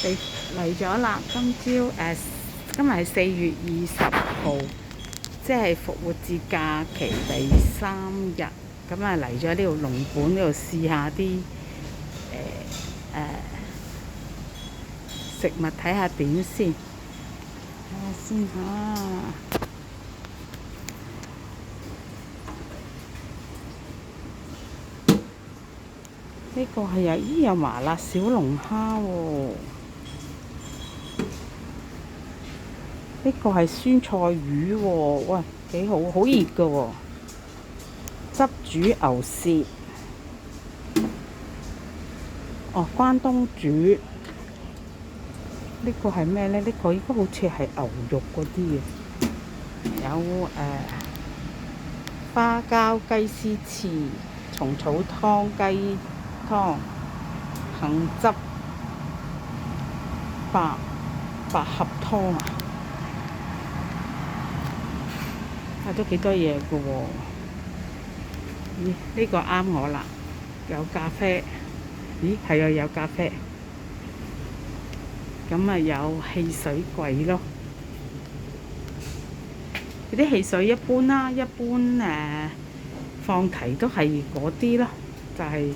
嚟咗啦！今日係4月20號，即係復活節假期第3日。咁啊嚟咗呢度龍本呢度試下啲食物，睇下點先。睇下先嚇。呢個係有麻辣小龍蝦喎。呢個係酸菜魚喎，喂，幾好，好熱㗎喎。汁煮牛舌，哦，關東煮。呢個係咩呢？呢個應該好似係牛肉嗰啲嘅。有花膠雞絲翅、蟲草湯雞湯、杏汁百合湯啊！都幾多嘢㗎喎。咦？呢個啱我啦，有咖啡。咦？係啊，有咖啡。咁啊，有汽水櫃咯。啲汽水一般啦，一般放題都係嗰啲咯，就係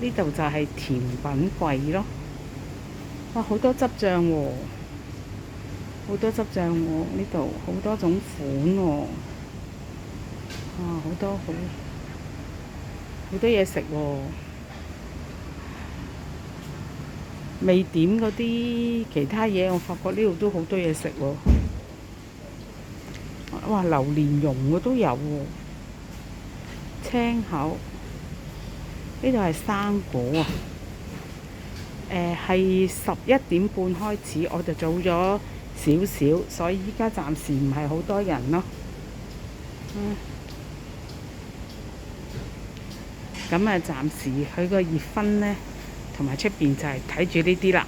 呢度就係甜品櫃咯。哇，好多汁醬喎，好多汁醬喎，呢度好多種款喎。好多嘢食喎。未點嗰啲其他嘢，我發覺呢度都好多嘢食喎。哇，榴蓮蓉嘅都有喎。青口，呢度係生果啊。係11點半開始，我就早咗少少，所以依家暫時唔係好多人咯。咁啊，暫時佢個熱氛呢，同埋出邊就係睇住呢啲啦。